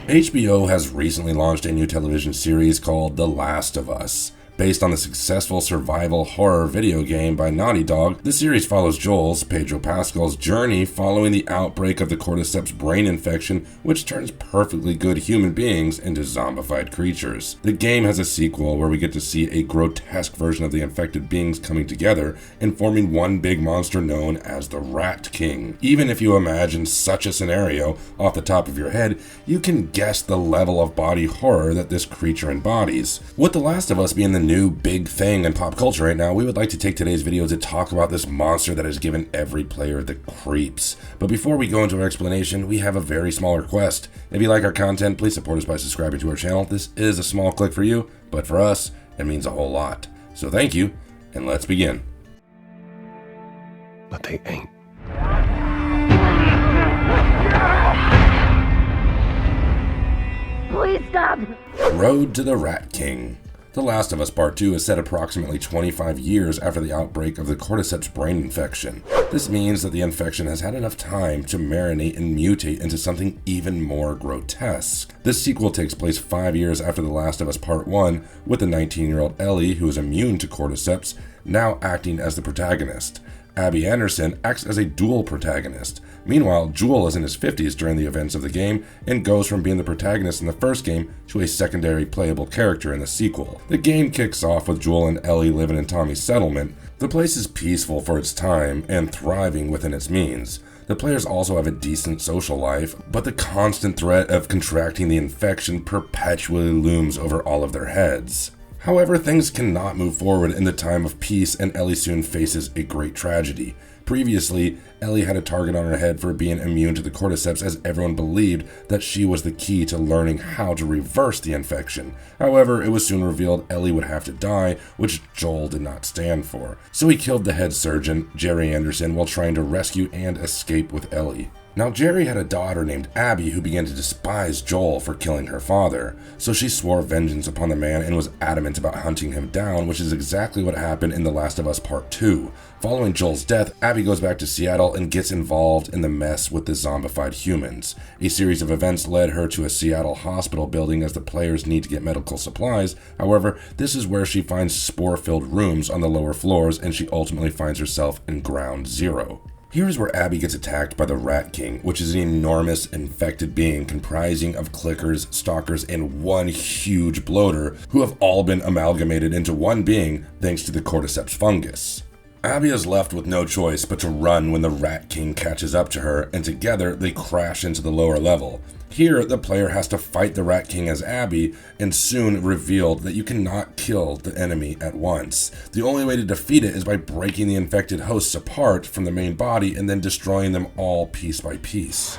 HBO has recently launched a new television series called The Last of Us. Based on the successful survival horror video game by Naughty Dog, the series follows Joel's, Pedro Pascal's, journey following the outbreak of the cordyceps brain infection, which turns perfectly good human beings into zombified creatures. The game has a sequel where we get to see a grotesque version of the infected beings coming together and forming one big monster known as the Rat King. Even if you imagine such a scenario off the top of your head, you can guess the level of body horror that this creature embodies. With The Last of Us being the new big thing in pop culture right now, we would like to take today's video to talk about this monster that has given every player the creeps. But before we go into our explanation, we have a very small request. If you like our content, please support us by subscribing to our channel. This is a small click for you, but for us, it means a whole lot. So thank you, and let's begin. But they ain't. Please stop! Road to the Rat King. The Last of Us Part 2 is set approximately 25 years after the outbreak of the cordyceps brain infection. This means that the infection has had enough time to marinate and mutate into something even more grotesque. This sequel takes place 5 years after The Last of Us Part 1, with the 19-year-old Ellie, who is immune to cordyceps, now acting as the protagonist. Abby Anderson acts as a dual protagonist. Meanwhile, Joel is in his 50s during the events of the game and goes from being the protagonist in the first game to a secondary playable character in the sequel. The game kicks off with Joel and Ellie living in Tommy's settlement. The place is peaceful for its time and thriving within its means. The players also have a decent social life, but the constant threat of contracting the infection perpetually looms over all of their heads. However, things cannot move forward in the time of peace, and Ellie soon faces a great tragedy. Previously, Ellie had a target on her head for being immune to the cordyceps, as everyone believed that she was the key to learning how to reverse the infection. However, it was soon revealed Ellie would have to die, which Joel did not stand for. So he killed the head surgeon, Jerry Anderson, while trying to rescue and escape with Ellie. Now, Jerry had a daughter named Abby who began to despise Joel for killing her father, so she swore vengeance upon the man and was adamant about hunting him down, which is exactly what happened in The Last of Us Part 2. Following Joel's death, Abby goes back to Seattle and gets involved in the mess with the zombified humans. A series of events led her to a Seattle hospital building as the players need to get medical supplies. However, this is where she finds spore-filled rooms on the lower floors, and she ultimately finds herself in Ground Zero. Here is where Abby gets attacked by the Rat King, which is an enormous infected being comprising of clickers, stalkers, and one huge bloater who have all been amalgamated into one being thanks to the cordyceps fungus. Abby is left with no choice but to run when the Rat King catches up to her, and together they crash into the lower level. Here, the player has to fight the Rat King as Abby, and soon revealed that you cannot kill the enemy at once. The only way to defeat it is by breaking the infected hosts apart from the main body and then destroying them all piece by piece.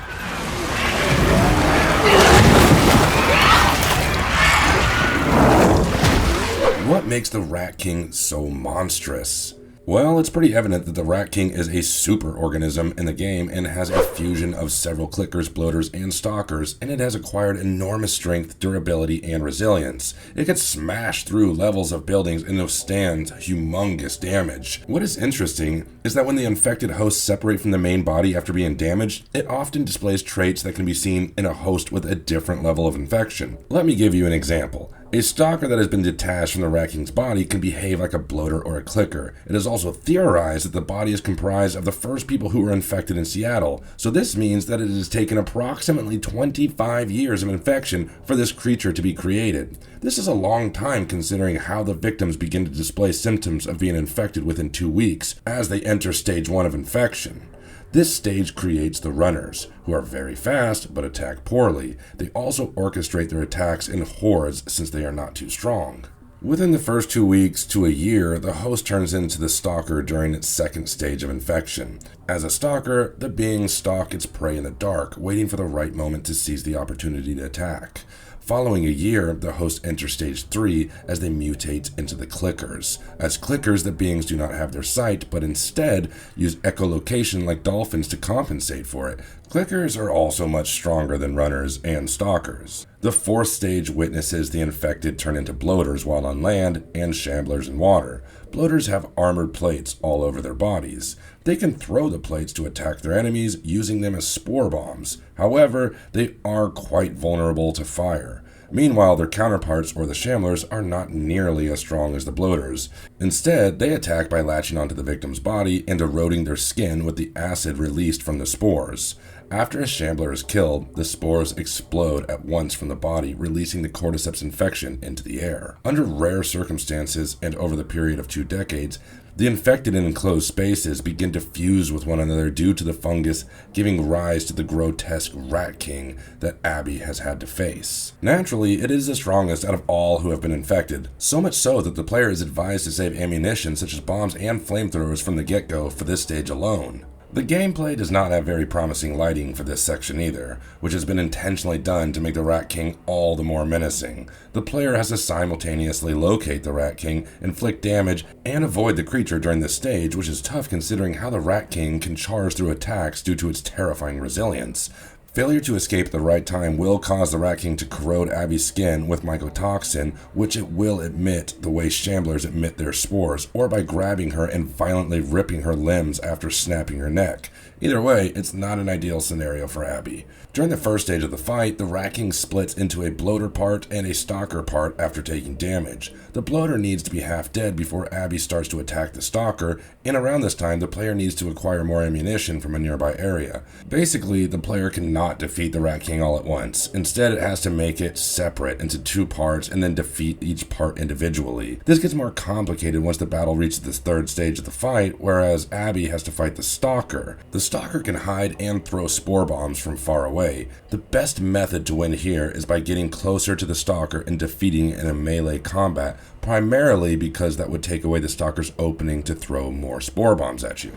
What makes the Rat King so monstrous? Well, it's pretty evident that the Rat King is a super organism in the game and has a fusion of several clickers, bloaters, and stalkers, and it has acquired enormous strength, durability, and resilience. It can smash through levels of buildings and withstand humongous damage. What is interesting is that when the infected hosts separate from the main body after being damaged, it often displays traits that can be seen in a host with a different level of infection. Let me give you an example. A stalker that has been detached from the Rat King's body can behave like a bloater or a clicker. It is also theorized that the body is comprised of the first people who were infected in Seattle, so this means that it has taken approximately 25 years of infection for this creature to be created. This is a long time considering how the victims begin to display symptoms of being infected within 2 weeks as they enter stage 1 of infection. This stage creates the runners, who are very fast but attack poorly. They also orchestrate their attacks in hordes since they are not too strong. Within the first 2 weeks to a year, the host turns into the stalker during its second stage of infection. As a stalker, the beings stalk its prey in the dark, waiting for the right moment to seize the opportunity to attack. Following a year, the host enters stage 3 as they mutate into the clickers. As clickers, the beings do not have their sight, but instead use echolocation like dolphins to compensate for it. Clickers are also much stronger than runners and stalkers. The fourth stage witnesses the infected turn into bloaters while on land and shamblers in water. bloaters have armored plates all over their bodies. They can throw the plates to attack their enemies, using them as spore bombs. However, they are quite vulnerable to fire. Meanwhile, their counterparts, or the shamblers, are not nearly as strong as the bloaters. Instead, they attack by latching onto the victim's body and eroding their skin with the acid released from the spores. After a shambler is killed, the spores explode at once from the body, releasing the cordyceps infection into the air. Under rare circumstances, and over the period of 2 decades, the infected in enclosed spaces begin to fuse with one another due to the fungus, giving rise to the grotesque Rat King that Abby has had to face. Naturally, it is the strongest out of all who have been infected, so much so that the player is advised to save ammunition such as bombs and flamethrowers from the get-go for this stage alone. The gameplay does not have very promising lighting for this section either, which has been intentionally done to make the Rat King all the more menacing. The player has to simultaneously locate the Rat King, inflict damage, and avoid the creature during this stage, which is tough considering how the Rat King can charge through attacks due to its terrifying resilience. Failure to escape at the right time will cause the Rat King to corrode Abby's skin with mycotoxin, which it will emit the way shamblers emit their spores, or by grabbing her and violently ripping her limbs after snapping her neck. Either way, it's not an ideal scenario for Abby. During the first stage of the fight, the Rat King splits into a bloater part and a stalker part after taking damage. The bloater needs to be half dead before Abby starts to attack the stalker, and around this time the player needs to acquire more ammunition from a nearby area. Basically, the player cannot defeat the Rat King all at once. Instead, it has to make it separate into 2 parts and then defeat each part individually. This gets more complicated once the battle reaches the 3rd stage of the fight, whereas Abby has to fight the stalker. The stalker can hide and throw spore bombs from far away. The best method to win here is by getting closer to the stalker and defeating it in a melee combat, primarily because that would take away the stalker's opening to throw more spore bombs at you.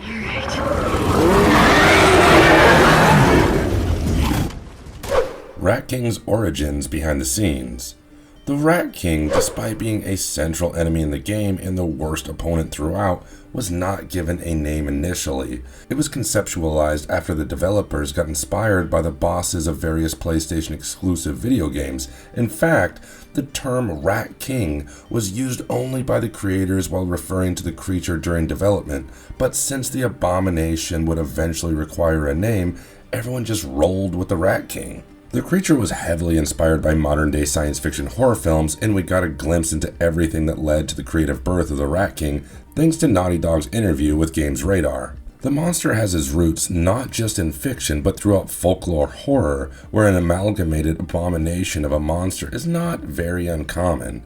Rat King's origins behind the scenes. The Rat King, despite being a central enemy in the game and the worst opponent throughout, was not given a name initially. It was conceptualized after the developers got inspired by the bosses of various PlayStation exclusive video games. In fact, the term Rat King was used only by the creators while referring to the creature during development, but since the abomination would eventually require a name, everyone just rolled with the Rat King. The creature was heavily inspired by modern-day science fiction horror films, and we got a glimpse into everything that led to the creative birth of the Rat King, thanks to Naughty Dog's interview with Games Radar. The monster has its roots not just in fiction, but throughout folklore horror, where an amalgamated abomination of a monster is not very uncommon.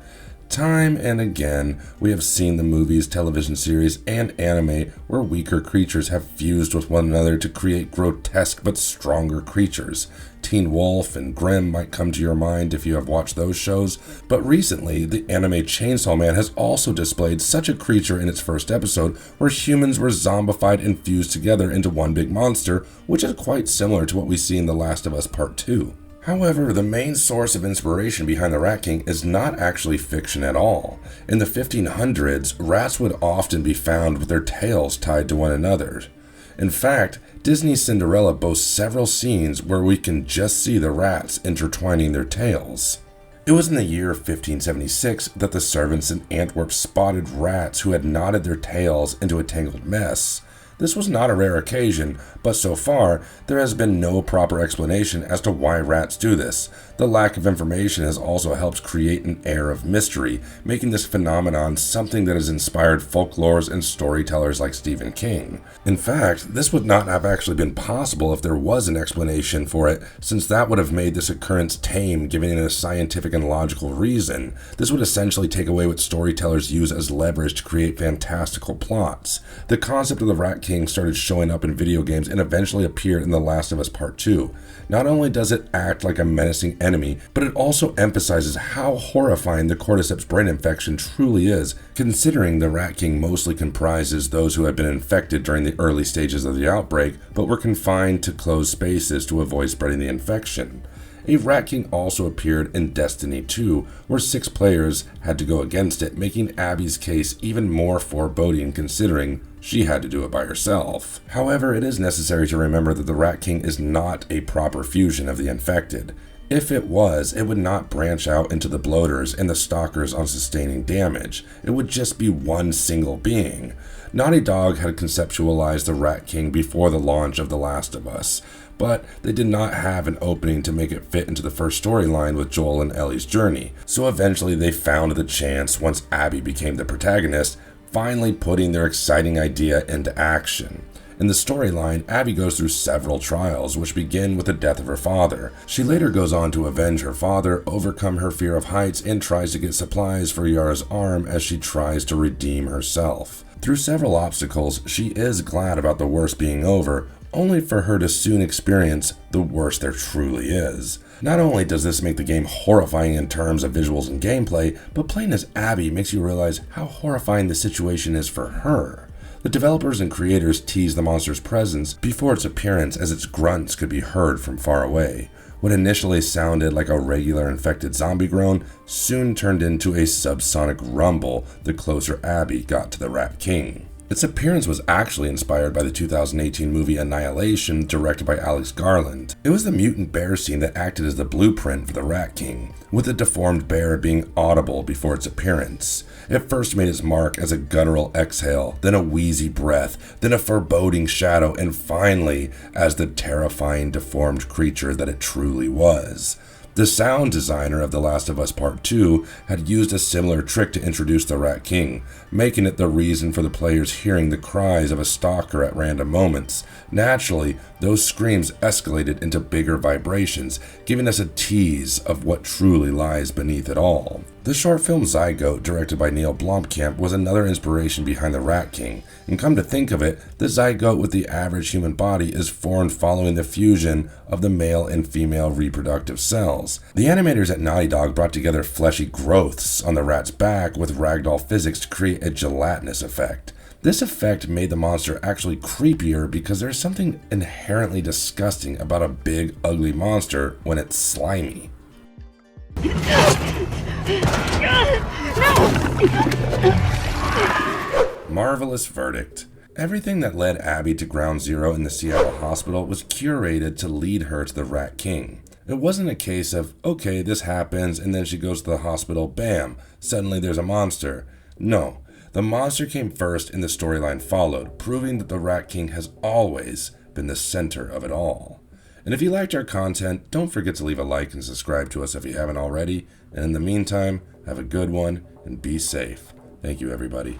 Time and again, we have seen the movies, television series, and anime where weaker creatures have fused with one another to create grotesque but stronger creatures. Teen Wolf and Grimm might come to your mind if you have watched those shows, but recently, the anime Chainsaw Man has also displayed such a creature in its first episode where humans were zombified and fused together into one big monster, which is quite similar to what we see in The Last of Us Part 2. However, the main source of inspiration behind the Rat King is not actually fiction at all. In the 1500s, rats would often be found with their tails tied to one another. In fact, Disney's Cinderella boasts several scenes where we can just see the rats intertwining their tails. It was in the year 1576 that the servants in Antwerp spotted rats who had knotted their tails into a tangled mess. This was not a rare occasion, but so far, there has been no proper explanation as to why rats do this. The lack of information has also helped create an air of mystery, making this phenomenon something that has inspired folklores and storytellers like Stephen King. In fact, this would not have actually been possible if there was an explanation for it, since that would have made this occurrence tame, giving it a scientific and logical reason. This would essentially take away what storytellers use as leverage to create fantastical plots. The concept of the Rat King started showing up in video games and eventually appeared in The Last of Us Part 2. Not only does it act like a menacing enemy, but it also emphasizes how horrifying the cordyceps brain infection truly is, considering the Rat King mostly comprises those who had been infected during the early stages of the outbreak, but were confined to closed spaces to avoid spreading the infection. A Rat King also appeared in Destiny 2, where 6 players had to go against it, making Abby's case even more foreboding considering she had to do it by herself. However, it is necessary to remember that the Rat King is not a proper fusion of the infected. If it was, it would not branch out into the bloaters and the stalkers on sustaining damage. It would just be one single being. Naughty Dog had conceptualized the Rat King before the launch of The Last of Us, but they did not have an opening to make it fit into the first storyline with Joel and Ellie's journey, so eventually they found the chance once Abby became the protagonist, finally putting their exciting idea into action. In the storyline, Abby goes through several trials, which begin with the death of her father. She later goes on to avenge her father, overcome her fear of heights, and tries to get supplies for Yara's arm as she tries to redeem herself. Through several obstacles, she is glad about the worst being over, only for her to soon experience the worst there truly is. Not only does this make the game horrifying in terms of visuals and gameplay, but playing as Abby makes you realize how horrifying the situation is for her. The developers and creators teased the monster's presence before its appearance, as its grunts could be heard from far away. What initially sounded like a regular infected zombie groan soon turned into a subsonic rumble the closer Abby got to the Rat King. Its appearance was actually inspired by the 2018 movie Annihilation, directed by Alex Garland. It was the mutant bear scene that acted as the blueprint for the Rat King, with the deformed bear being audible before its appearance. It first made its mark as a guttural exhale, then a wheezy breath, then a foreboding shadow, and finally as the terrifying deformed creature that it truly was. The sound designer of The Last of Us Part 2 had used a similar trick to introduce the Rat King, making it the reason for the players hearing the cries of a stalker at random moments. Naturally, those screams escalated into bigger vibrations, giving us a tease of what truly lies beneath it all. The short film Zygote, directed by Neil Blomkamp, was another inspiration behind the Rat King, and come to think of it, the zygote with the average human body is formed following the fusion of the male and female reproductive cells. The animators at Naughty Dog brought together fleshy growths on the rat's back with ragdoll physics to create a gelatinous effect. This effect made the monster actually creepier because there's something inherently disgusting about a big, ugly monster when it's slimy. Marvelous verdict. Everything that led Abby to Ground Zero in the Seattle hospital was curated to lead her to the Rat King. It wasn't a case of, okay, this happens, and then she goes to the hospital, bam, suddenly there's a monster. No, the monster came first and the storyline followed, proving that the Rat King has always been the center of it all. And if you liked our content, don't forget to leave a like and subscribe to us if you haven't already. And in the meantime, have a good one and be safe. Thank you, everybody.